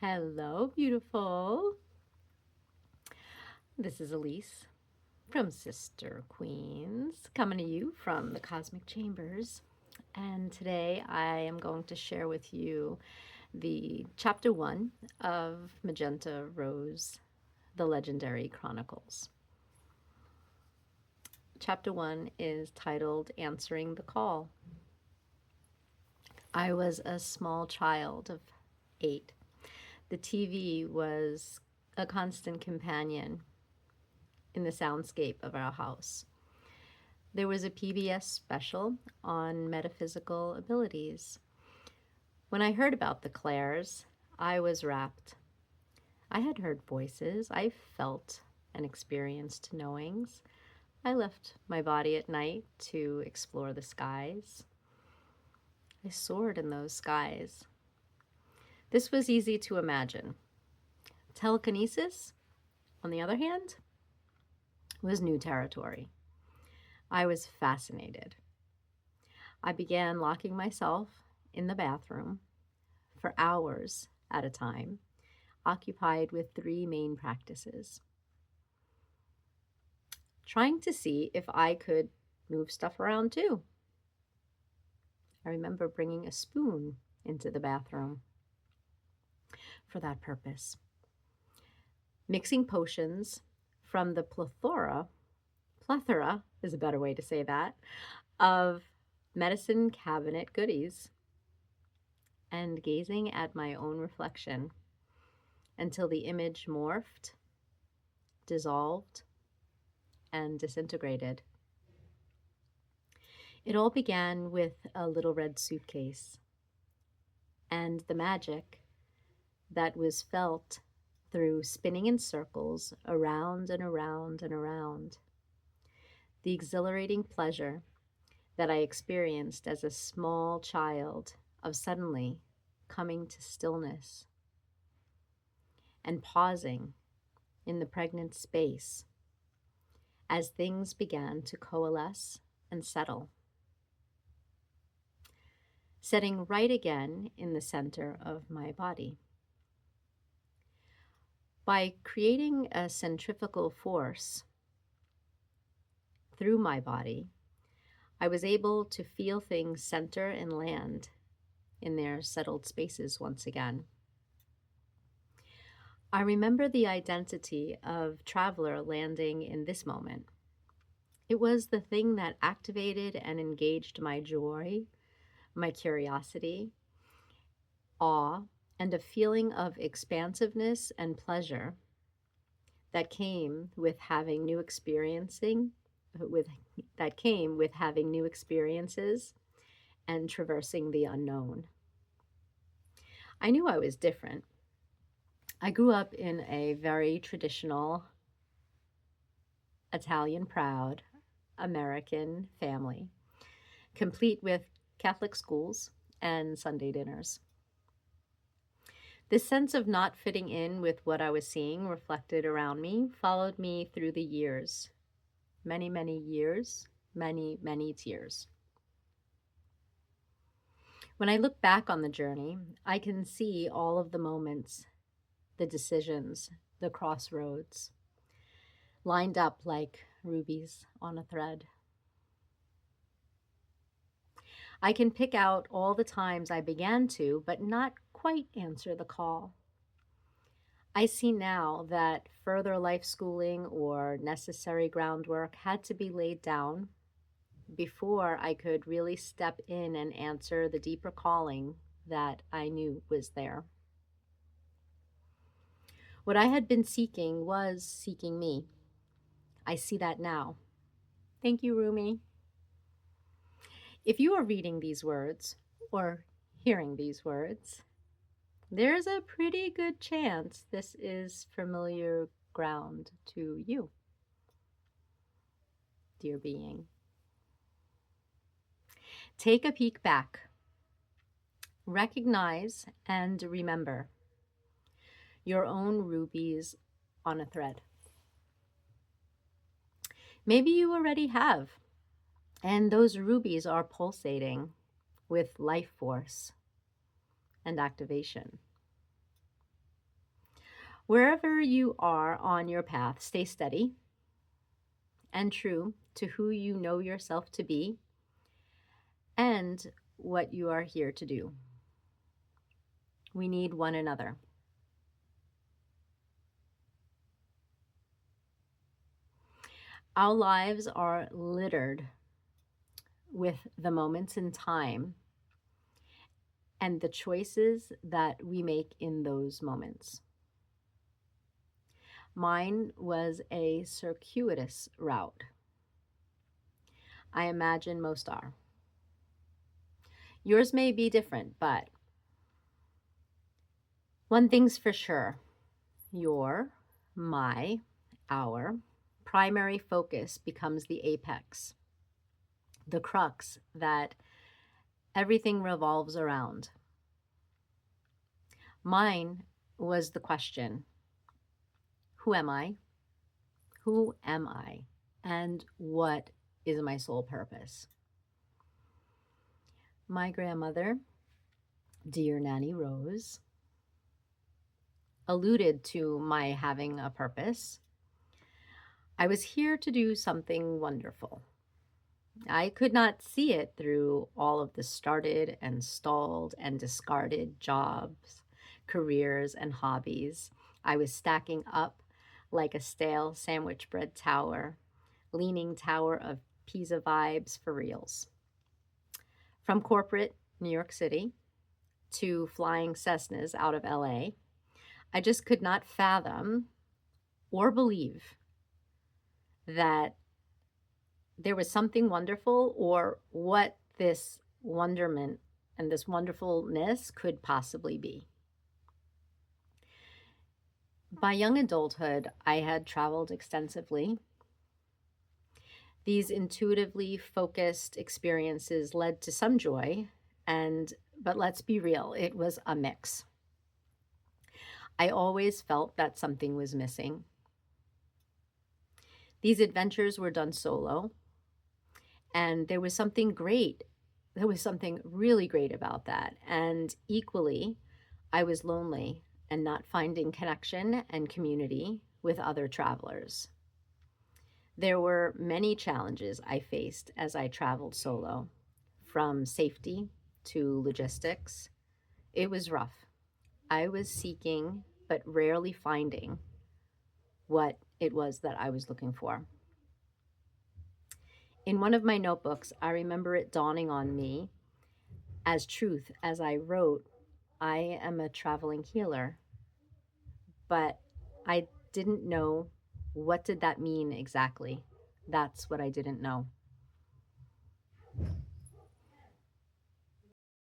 Hello, beautiful. This is Elise from Sister Queens, coming to you from the Cosmic Chambers. And today I am going to share with you the chapter 1 of Magenta Rose, the Legendary Chronicles. Chapter 1 is titled Answering the Call. I was a small child of 8. The TV was a constant companion in the soundscape of our house. There was a PBS special on metaphysical abilities. When I heard about the Claires, I was rapt. I had heard voices. I felt and experienced knowings. I left my body at night to explore the skies. I soared in those skies. This was easy to imagine. Telekinesis, on the other hand, was new territory. I was fascinated. I began locking myself in the bathroom for hours at a time, occupied with 3 main practices. Trying to see if I could move stuff around too. I remember bringing a spoon into the bathroom for that purpose. Mixing potions from the plethora is a better way to say that, of medicine cabinet goodies, and gazing at my own reflection until the image morphed, dissolved, and disintegrated. It all began with a little red suitcase and the magic that was felt through spinning in circles around and around and around. The exhilarating pleasure that I experienced as a small child of suddenly coming to stillness and pausing in the pregnant space as things began to coalesce and settle. Setting right again in the center of my body. By creating a centrifugal force through my body, I was able to feel things center and land in their settled spaces once again. I remember the identity of traveler landing in this moment. It was the thing that activated and engaged my joy, my curiosity, awe, and a feeling of expansiveness and pleasure that came with having new experiences and traversing the unknown. I knew I was different. I grew up in a very traditional, Italian proud American family, complete with Catholic schools and Sunday dinners. This sense of not fitting in with what I was seeing reflected around me followed me through the years. Many, many years, many, many tears. When I look back on the journey, I can see all of the moments, the decisions, the crossroads, lined up like rubies on a thread. I can pick out all the times I began to, but not quite answer the call. I see now that further life schooling or necessary groundwork had to be laid down before I could really step in and answer the deeper calling that I knew was there. What I had been seeking was seeking me. I see that now. Thank you, Rumi. If you are reading these words or hearing these words, there's a pretty good chance this is familiar ground to you, dear being. Take a peek back. Recognize and remember your own rubies on a thread. Maybe you already have, and those rubies are pulsating with life force and activation. Wherever you are on your path, stay steady and true to who you know yourself to be and what you are here to do. We need one another. Our lives are littered with the moments in time and the choices that we make in those moments. Mine was a circuitous route. I imagine most are. Yours may be different, but one thing's for sure: your, my, our primary focus becomes the apex, the crux that everything revolves around. Mine was the question: who am I? Who am I? And what is my sole purpose? My grandmother, dear Nanny Rose, alluded to my having a purpose. I was here to do something wonderful. I could not see it through all of the started and stalled and discarded jobs, careers, and hobbies I was stacking up like a stale sandwich bread tower, leaning tower of Pisa vibes for reals. From corporate New York City to flying Cessnas out of LA, I just could not fathom or believe that there was something wonderful or what this wonderment and this wonderfulness could possibly be. By young adulthood, I had traveled extensively. These intuitively focused experiences led to some joy, but let's be real, it was a mix. I always felt that something was missing. These adventures were done solo, and there was something great. There was something really great about that. And equally, I was lonely and not finding connection and community with other travelers. There were many challenges I faced as I traveled solo, from safety to logistics. It was rough. I was seeking, but rarely finding, what it was that I was looking for. In one of my notebooks, I remember it dawning on me as truth as I wrote, I am a traveling healer. But I didn't know, what did that mean exactly. That's what I didn't know.